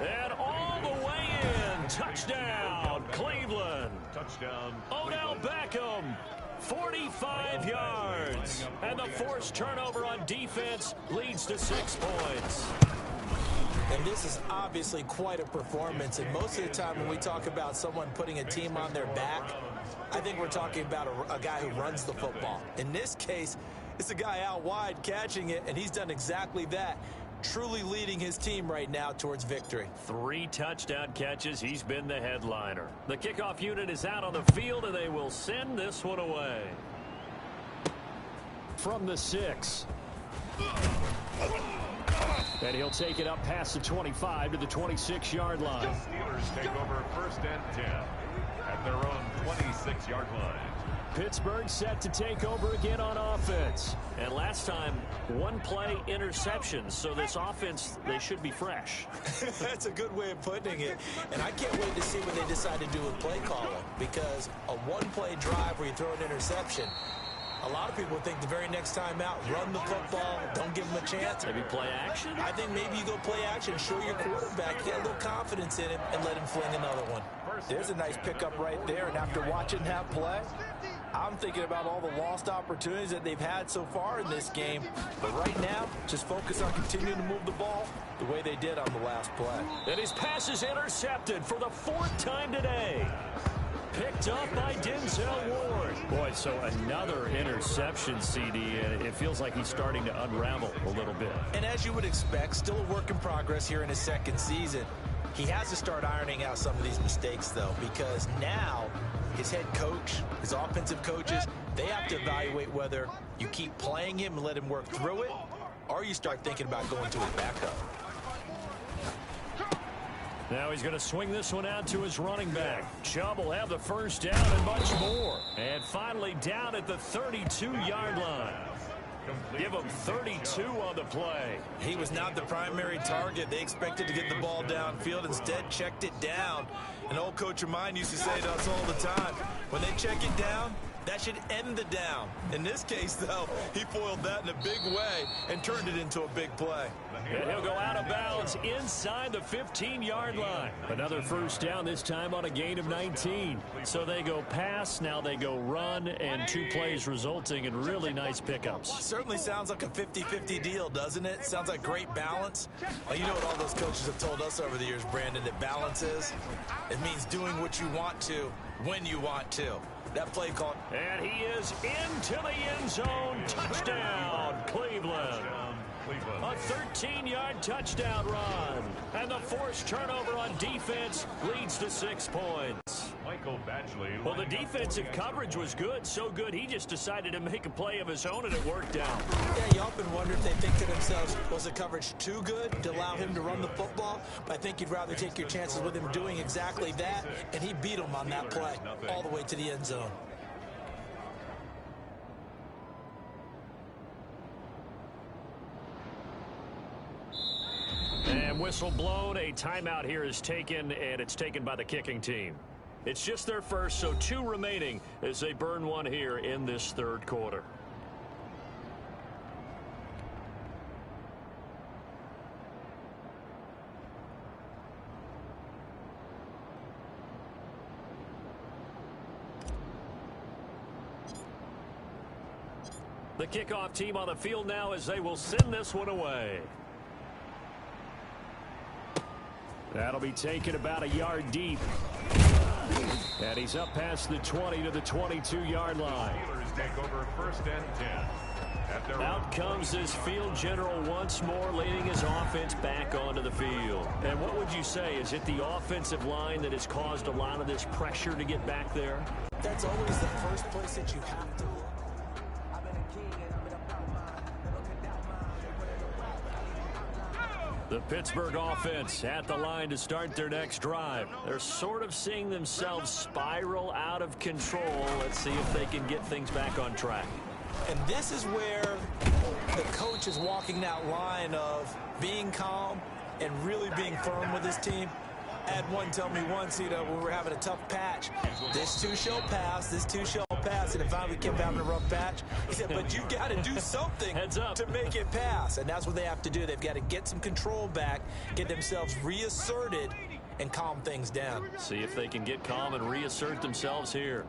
And all the way in. Touchdown, Cleveland. Touchdown. Odell Beckham. 45 yards. And the forced turnover on defense leads to 6 points. And this is obviously quite a performance. And most of the time when we talk about someone putting a team on their back, I think we're talking about a guy who runs the football. In this case, it's a guy out wide catching it, and he's done exactly that. Truly leading his team right now towards victory. 3 touchdown catches. He's been the headliner. The kickoff unit is out on the field, and they will send this one away. From the 6. And he'll take it up past the 25 to the 26-yard line. Steelers take over first and 10 at their own 26-yard line. Pittsburgh set to take over again on offense. And last time, 1-play interceptions. So this offense, they should be fresh. That's a good way of putting it. And I can't wait to see what they decide to do with play calling. Because a 1-play drive where you throw an interception, a lot of people think the very next time out, run the football, don't give him a chance. Maybe play action? I think maybe you go play action, show your quarterback, get a little confidence in him, and let him fling another one. There's a nice pickup right there, and after watching that play, I'm thinking about all the lost opportunities that they've had so far in this game. But right now, just focus on continuing to move the ball the way they did on the last play. And his pass is intercepted for the 4th time today. Picked up by Denzel Ward. Boy, so another interception, CD, and it feels like he's starting to unravel a little bit. And as you would expect, still a work in progress here in his second season. He has to start ironing out some of these mistakes, though, because now his head coach, his offensive coaches, they have to evaluate whether you keep playing him and let him work through it, or you start thinking about going to his backup. Now he's going to swing this one out to his running back. Chubb will have the first down and much more. And finally down at the 32-yard line. Give him 32 on the play. He was not the primary target. They expected to get the ball downfield. Instead, checked it down. An old coach of mine used to say to us all the time, when they check it down, that should end the down. In this case, though, he foiled that in a big way and turned it into a big play. And he'll go out of bounds inside the 15-yard line. Another first down, this time on a gain of 19. So they go pass, now they go run, and 2 plays resulting in really nice pickups. Certainly sounds like a 50-50 deal, doesn't it? Sounds like great balance. Well, you know what all those coaches have told us over the years, Brandon, that balance is? It means doing what you want to when you want to. That play call. And he is into the end zone. Touchdown, Cleveland. A 13-yard touchdown run. And the forced turnover on defense leads to 6 points. Well, the defensive coverage was good, so good he just decided to make a play of his own, and it worked out. Yeah, you often wonder if they think to themselves, was the coverage too good to allow him to run the football? But I think you'd rather take your chances with him doing exactly that, and he beat him on that play all the way to the end zone. And whistle blown, a timeout here is taken, and it's taken by the kicking team. It's just their first, so 2 remaining as they burn one here in this 3rd quarter. The kickoff team on the field now as they will send this one away. That'll be taken about a yard deep. And he's up past the 20 to the 22-yard line. Take over 1st and 10. Out comes this field general once more, leading his offense back onto the field. And what would you say? Is it the offensive line that has caused a lot of this pressure to get back there? That's always the first place that you have to look. The Pittsburgh offense at the line to start their next drive. They're sort of seeing themselves spiral out of control. Let's see if they can get things back on track. And this is where the coach is walking that line of being calm and really being firm with his team. I had one tell me once, when we were having a tough patch, this too shall pass, this too shall pass, and finally we kept having a rough patch. He said, but you got to do something to make it pass, and that's what they have to do. They've got to get some control back, get themselves reasserted, and calm things down. See if they can get calm and reassert themselves here.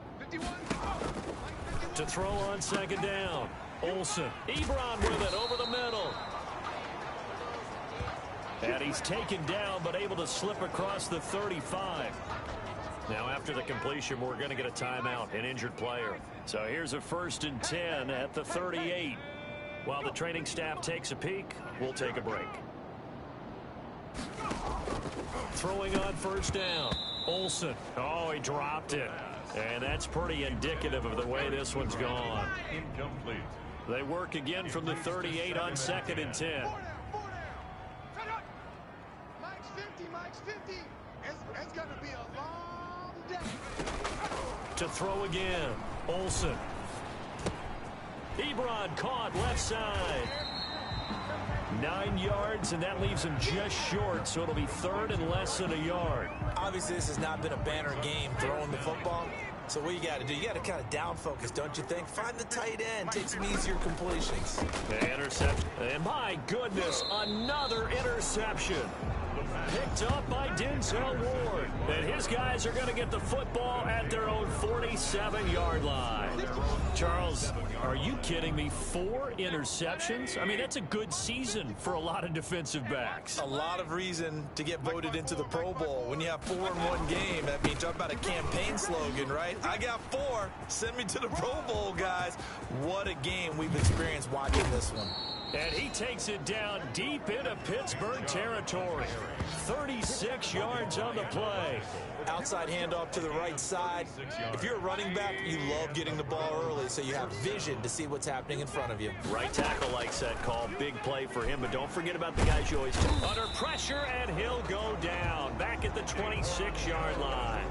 To throw on 2nd down, Olsen. Ebron with it over the middle. And he's taken down, but able to slip across the 35. Now, after the completion, we're going to get a timeout, an injured player. So here's a 1st and 10 at the 38. While the training staff takes a peek, we'll take a break. Throwing on 1st down, Olsen. Oh, he dropped it. And that's pretty indicative of the way this one's gone. Incomplete. They work again from the 38 on 2nd and 10. Mike's 50. It's going to be a long day. To throw again, Olsen. Ebron caught left side. 9 yards, and that leaves him just short, so it'll be 3rd and less than a yard. Obviously, this has not been a banner game throwing the football. So what you got to do, you got to kind of down focus, don't you think? Find the tight end, take some easier completions. Interception. And my goodness, another interception. Picked up by Denzel Ward. And his guys are going to get the football at their own 47-yard line. Charles, are you kidding me? 4 interceptions? I mean, that's a good season for a lot of defensive backs. A lot of reason to get voted into the Pro Bowl. When you have 4 in one game, that means talk about a campaign slogan, right? I got 4. Send me to the Pro Bowl, guys. What a game we've experienced watching this one. And he takes it down deep into Pittsburgh territory. 36 yards on the play. Outside handoff to the right side. If you're a running back, you love getting the ball early so you have vision to see what's happening in front of you. Right tackle likes that call. Big play for him, but don't forget about the guys you always under pressure, and he'll go down. Back at the 26-yard line.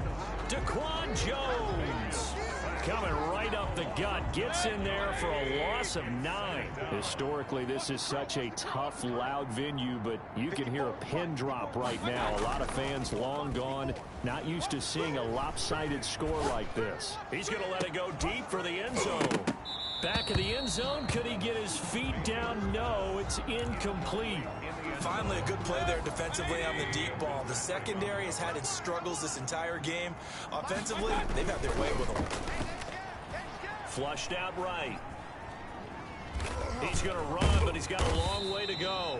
Daquan Jones coming right up the gut. Gets in there for a loss of 9. Historically, this is such a tough, loud venue, but you can hear a pin drop right now. A lot of fans long gone, not used to seeing a lopsided score like this. He's going to let it go deep for the end zone. Back of the end zone. Could he get his feet down? No, it's incomplete. Finally, a good play there defensively on the deep ball. The secondary has had its struggles this entire game. Offensively, they've had their way with them. Flushed out right. He's going to run, but he's got a long way to go.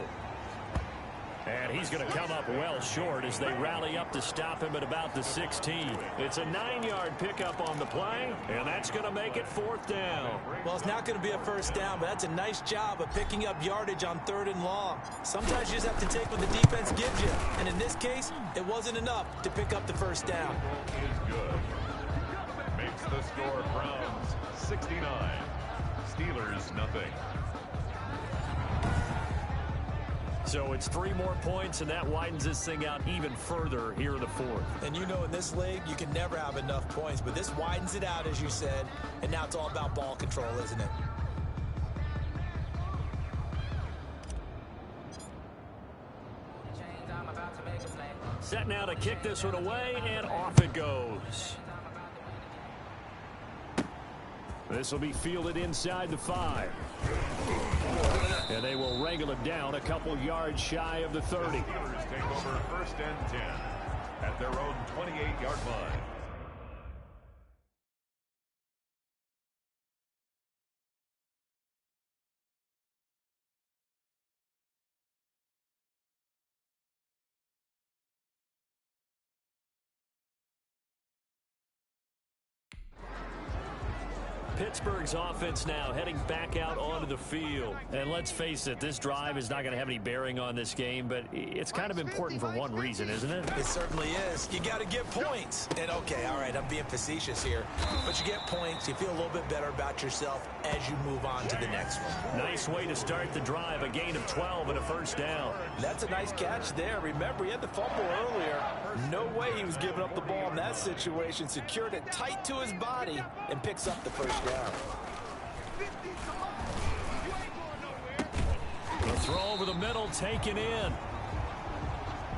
And he's going to come up well short as they rally up to stop him at about the 16. It's a 9-yard pickup on the play, and that's going to make it 4th down. Well, it's not going to be a first down, but that's a nice job of picking up yardage on 3rd and long. Sometimes you just have to take what the defense gives you. And in this case, it wasn't enough to pick up the first down. Is good. Makes the score Browns 69. Steelers nothing. So it's 3 more points, and that widens this thing out even further here in the 4th. And you know in this league, you can never have enough points, but this widens it out, as you said, and now it's all about ball control, isn't it? Set now to kick this one away, and off it goes. This will be fielded inside the 5. And they will wrangle it down a couple yards shy of the 30. The Steelers take over 1st and 10 at their own 28-yard line. Pittsburgh's offense now heading back out onto the field. And let's face it, this drive is not going to have any bearing on this game, but it's kind of important for one reason, isn't it? It certainly is. You got to get points. And okay, all right, I'm being facetious here, but you get points, you feel a little bit better about yourself as you move on to the next one. Nice way to start the drive, a gain of 12 and a first down. That's a nice catch there. Remember, he had the fumble earlier. No way he was giving up the ball in that situation. Secured it tight to his body and picks up the first down. The throw over the middle taken in.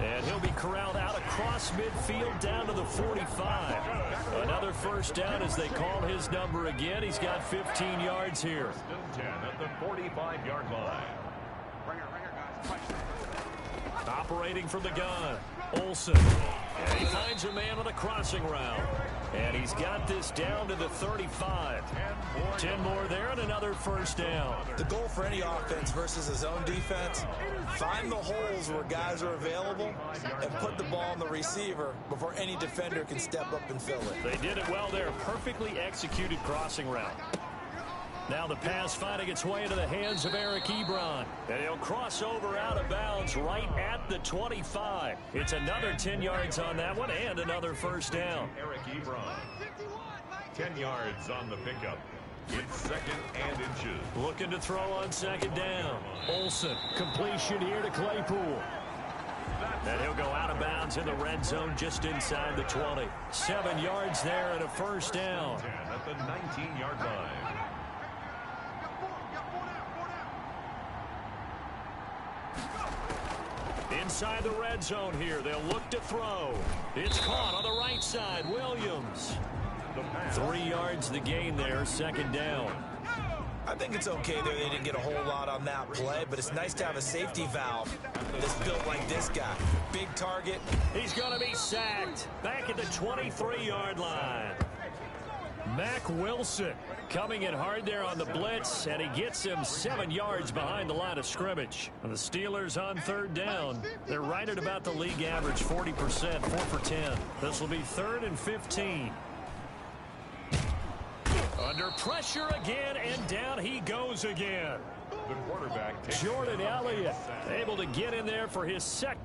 And he'll be corralled out across midfield down to the 45. Another first down as they call his number again. He's got 15 yards here. 10 at the 45-yard line. Operating from the gun, Olsen. And he finds a man on a crossing route. And he's got this down to the 35. 10 more there and another first down. The goal for any offense versus his own defense, find the holes where guys are available and put the ball on the receiver before any defender can step up and fill it. They did it well there. Perfectly executed crossing route. Now the pass finding its way into the hands of Eric Ebron. And he'll cross over out of bounds right at the 25. It's another 10 yards on that one and another first down. Eric Ebron. 10 yards on the pickup. It's 2nd and inches. Looking to throw on 2nd down. Olsen. Completion here to Claypool. And he'll go out of bounds in the red zone just inside the 20. 7 yards there and a first down. 10 at the 19-yard line. Inside the red zone here, they'll look to throw. It's caught on the right side, Williams. 3 yards the gain there, 2nd down. I think it's okay there. They didn't get a whole lot on that play, but it's nice to have a safety valve that's built like this guy. Big target. He's going to be sacked back at the 23-yard line. Mack Wilson coming in hard there on the blitz, and he gets him 7 yards behind the line of scrimmage. And the Steelers on third down. They're right at about the league average, 40%, 4 for 10. This will be 3rd and 15. Under pressure again, and down he goes again. The quarterback takes Jordan Elliott able to get in there for his second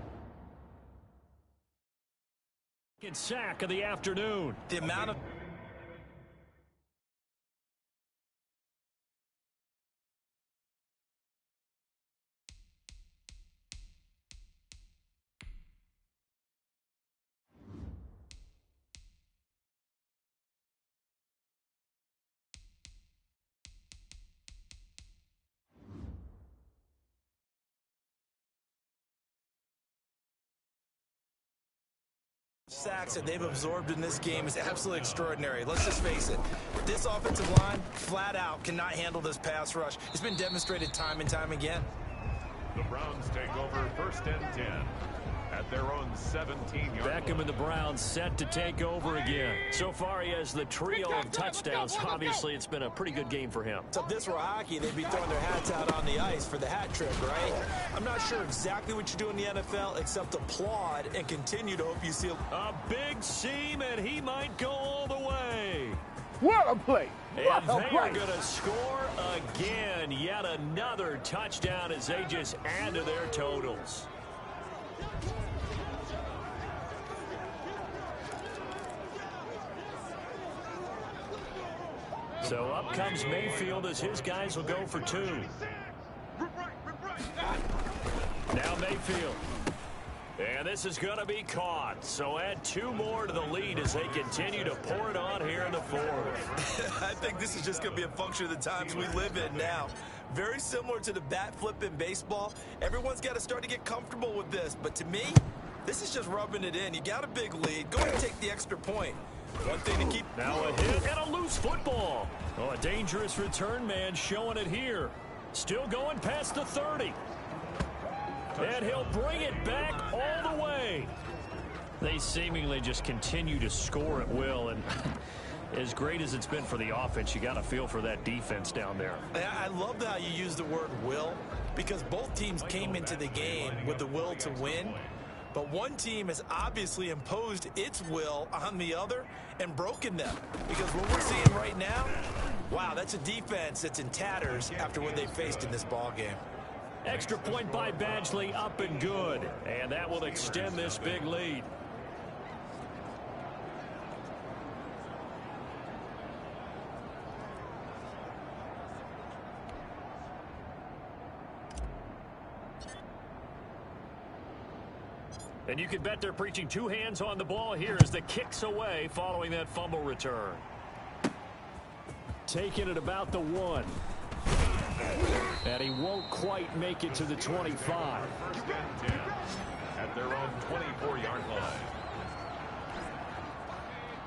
sack of the afternoon. The amount of sacks that they've absorbed in this game is absolutely extraordinary. Let's just face it. This offensive line, flat out, cannot handle this pass rush. It's been demonstrated time and time again. The Browns take over 1st and 10 at their own 17-yard line. Beckham and the Browns set to take over again. So far, he has the trio of touchdowns. Obviously, it's been a pretty good game for him. So if this were hockey, they'd be throwing their hats out on the ice for the hat trick, right? I'm not sure exactly what you do in the NFL except applaud and continue to hope you see a big seam, and he might go all the way. What a play! And they are going to score again. Yet another touchdown as they just add to their totals. So up comes Mayfield as his guys will go for 2. Now Mayfield. And this is going to be caught. So add 2 more to the lead as they continue to pour it on here in the 4th. I think this is just going to be a function of the times we live in now. Very similar to the bat flip in baseball. Everyone's got to start to get comfortable with this. But to me, this is just rubbing it in. You got a big lead. Go ahead and take the extra point. One thing to keep. Now a hit and a loose football. Oh, a dangerous return man showing it here. Still going past the 30. And he'll bring it back all the way. They seemingly just continue to score at will. And as great as it's been for the offense, you got to feel for that defense down there. I love how you use the word will, because both teams came into the game with the will to win. But one team has obviously imposed its will on the other and broken them. Because what we're seeing right now, wow, that's a defense that's in tatters after what they faced in this ball game. Extra point by Badgley, up and good. And that will extend this big lead. And you can bet they're preaching 2 hands on the ball here as the kick's away following that fumble return. Taking it about the 1. And he won't quite make it to the 25. 1st and 10 at their own 24-yard line.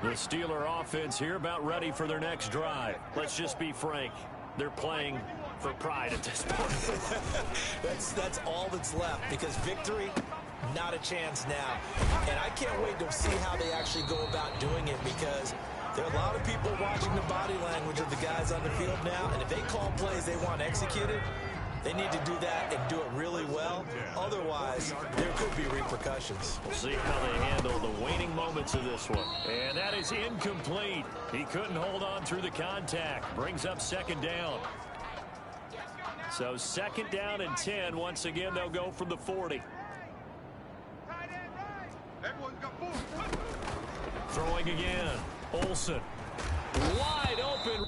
The Steeler offense here about ready for their next drive. Let's just be frank. They're playing for pride at this point. That's all that's left, because victory, not a chance now. And I can't wait to see how they actually go about doing it, because there are a lot of people watching the body language of the guys on the field now, and if they call plays they want executed, they need to do that and do it really well. Otherwise, there could be repercussions. We'll see how they handle the waning moments of this one. And that is incomplete. He couldn't hold on through the contact. Brings up 2nd down. So 2nd down and 10. Once again, they'll go from the 40. Throwing again. Olsen. Wide open.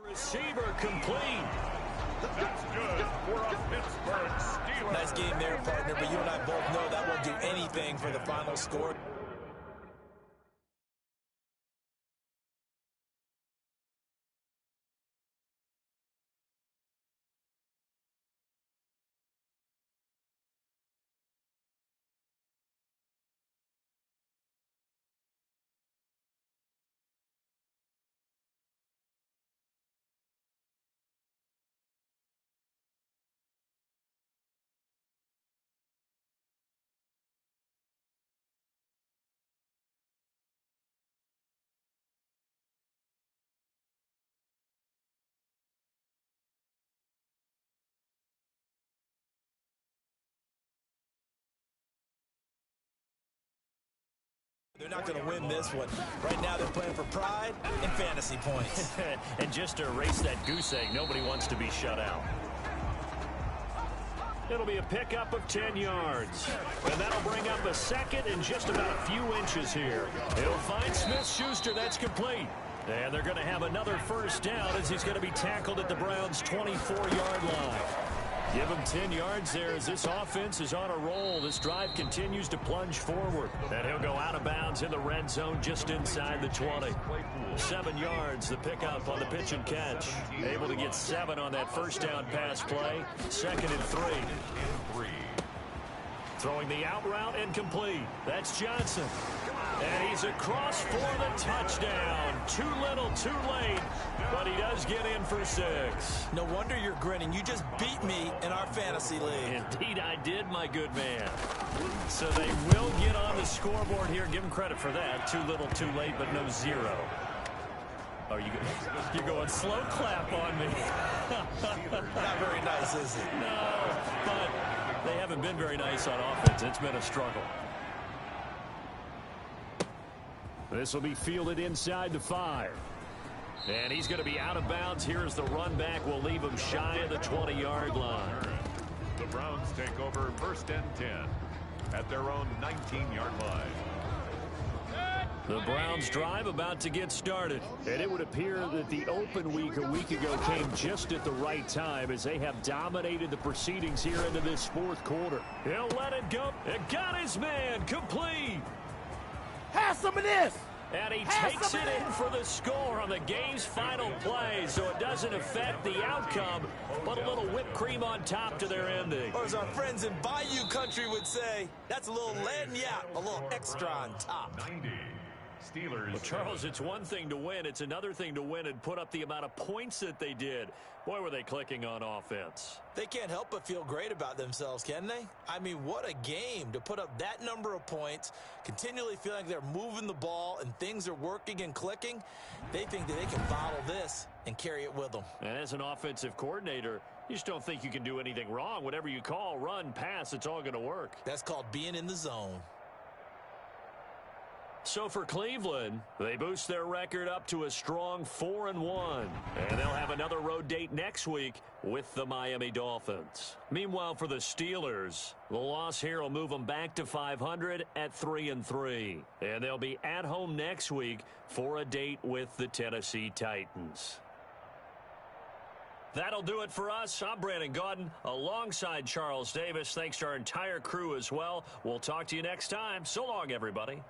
Receiver complete. That's good for a Pittsburgh Steelers. Nice game there, partner, but you and I both know that won't do anything for the final score. They're not going to win this one. Right now they're playing for pride and fantasy points. And just to erase that goose egg, nobody wants to be shut out. It'll be a pickup of 10 yards. And that'll bring up a second and just about a few inches here. He'll find Smith-Schuster. That's complete. And they're going to have another first down as he's going to be tackled at the Browns' 24-yard line. Give him 10 yards there as this offense is on a roll. This drive continues to plunge forward. And he'll go out of bounds in the red zone just inside the 20. 7 yards, the pickup on the pitch and catch. Able to get 7 on that first down pass play. 2nd and 3. Throwing the out route and complete. That's Johnson. And he's across for the touchdown. Too little, too late. But he does get in for 6. No wonder you're grinning. You just beat me in our fantasy league. Indeed I did, my good man. So they will get on the scoreboard here. Give him credit for that. Too little, too late, but no 0. Oh, you're going slow clap on me. Not very nice, is it? No, but they haven't been very nice on offense. It's been a struggle. This will be fielded inside the 5. And he's going to be out of bounds. Here is the run back. We'll leave him shy of the 20-yard line. The Browns take over 1st and 10 at their own 19-yard line. The Browns drive about to get started. And it would appear that the open week a week ago came just at the right time as they have dominated the proceedings here into this 4th quarter. He'll let it go. It got his man complete. Have some of this. And he takes it in for the score on the game's final play, so it doesn't affect the outcome, but a little whipped cream on top to their ending. Or as our friends in Bayou Country would say, that's a little lagniappe, a little extra on top. 90. Steelers. Well, Charles, it's one thing to win. It's another thing to win and put up the amount of points that they did. Boy, were they clicking on offense. They can't help but feel great about themselves, can they? I mean, what a game to put up that number of points, continually feeling like they're moving the ball and things are working and clicking. They think that they can bottle this and carry it with them. And as an offensive coordinator, you just don't think you can do anything wrong. Whatever you call, run, pass, it's all going to work. That's called being in the zone. So for Cleveland, they boost their record up to a strong 4-1. And they'll have another road date next week with the Miami Dolphins. Meanwhile, for the Steelers, the loss here will move them back to 500 at 3-3. And they'll be at home next week for a date with the Tennessee Titans. That'll do it for us. I'm Brandon Gaudin alongside Charles Davis. Thanks to our entire crew as well. We'll talk to you next time. So long, everybody.